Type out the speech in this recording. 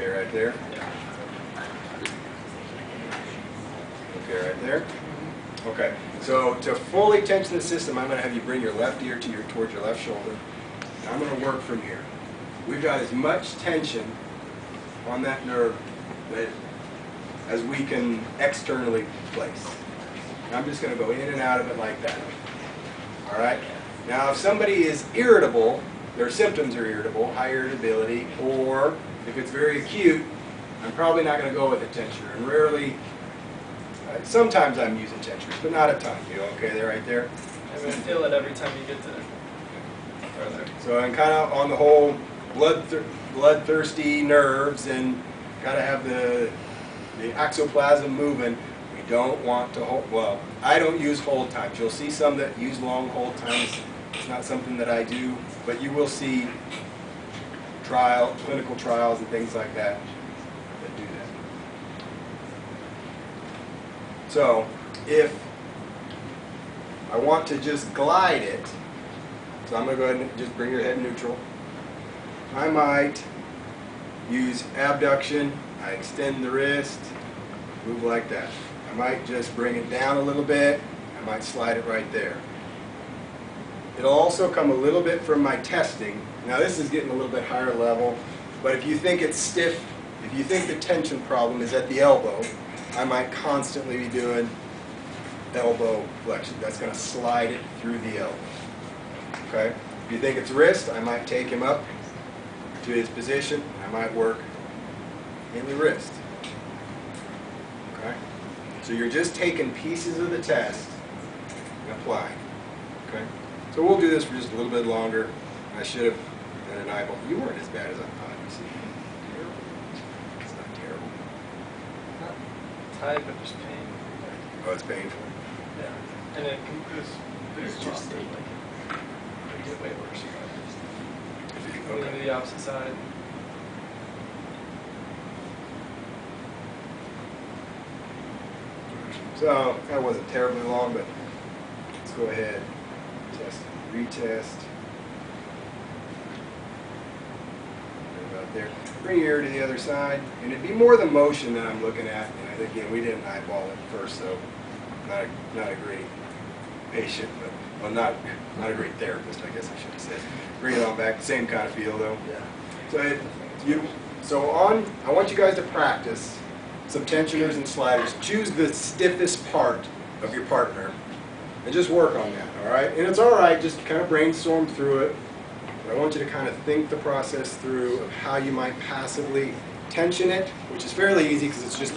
Okay, right there. Okay, right there. Okay, so to fully tension the system, I'm going to have you bring your left ear towards your left shoulder. And I'm going to work from here. We've got as much tension on that nerve as we can externally place. And I'm just going to go in and out of it like that. All right? Now, if somebody is irritable, their symptoms are irritable, high irritability, or if it's very acute, I'm probably not going to go with a tensioner. And rarely, sometimes I'm using tensioners, but not a ton. You know, okay, they're right there. I'm going to feel it every time you get to further. So I'm kind of on the whole bloodthirsty nerves, and got to have the exoplasm moving. We don't want to hold, well, I don't use hold times. You'll see some that use long hold times. It's not something that I do, but you will see clinical trials and things like that that do that. So if I want to just glide it, so I'm going to go ahead and just bring your head neutral. I might use abduction. I extend the wrist, move like that. I might just bring it down a little bit. I might slide it right there. It'll also come a little bit from my testing. Now this is getting a little bit higher level, but if you think it's stiff, if you think the tension problem is at the elbow, I might constantly be doing elbow flexion. That's going to slide it through the elbow. Okay? If you think it's wrist, I might take him up to his position. I might work in the wrist. Okay? So you're just taking pieces of the test and applying. Okay? So we'll do this for just a little bit longer. I should have done an eyeball. You weren't as bad as I thought. You see? Terrible. It's not terrible. Not tight, but just pain. Oh, it's painful. Yeah. And it goes very soft. Like, it get way worse. Moving to the opposite side. So that wasn't terribly long, but let's go ahead. Test, retest. Right about there. Bring your ear to the other side, and it'd be more the motion that I'm looking at. And again, we didn't eyeball it first, so not a great patient, but well, not a great therapist, I guess I should have said. Bring it on back. Same kind of feel though. Yeah. So I want you guys to practice some tensioners and sliders. Choose the stiffest part of your partner and just work on that, all right? And it's all right, just kind of brainstorm through it. But I want you to kind of think the process through of how you might passively tension it, which is fairly easy because it's just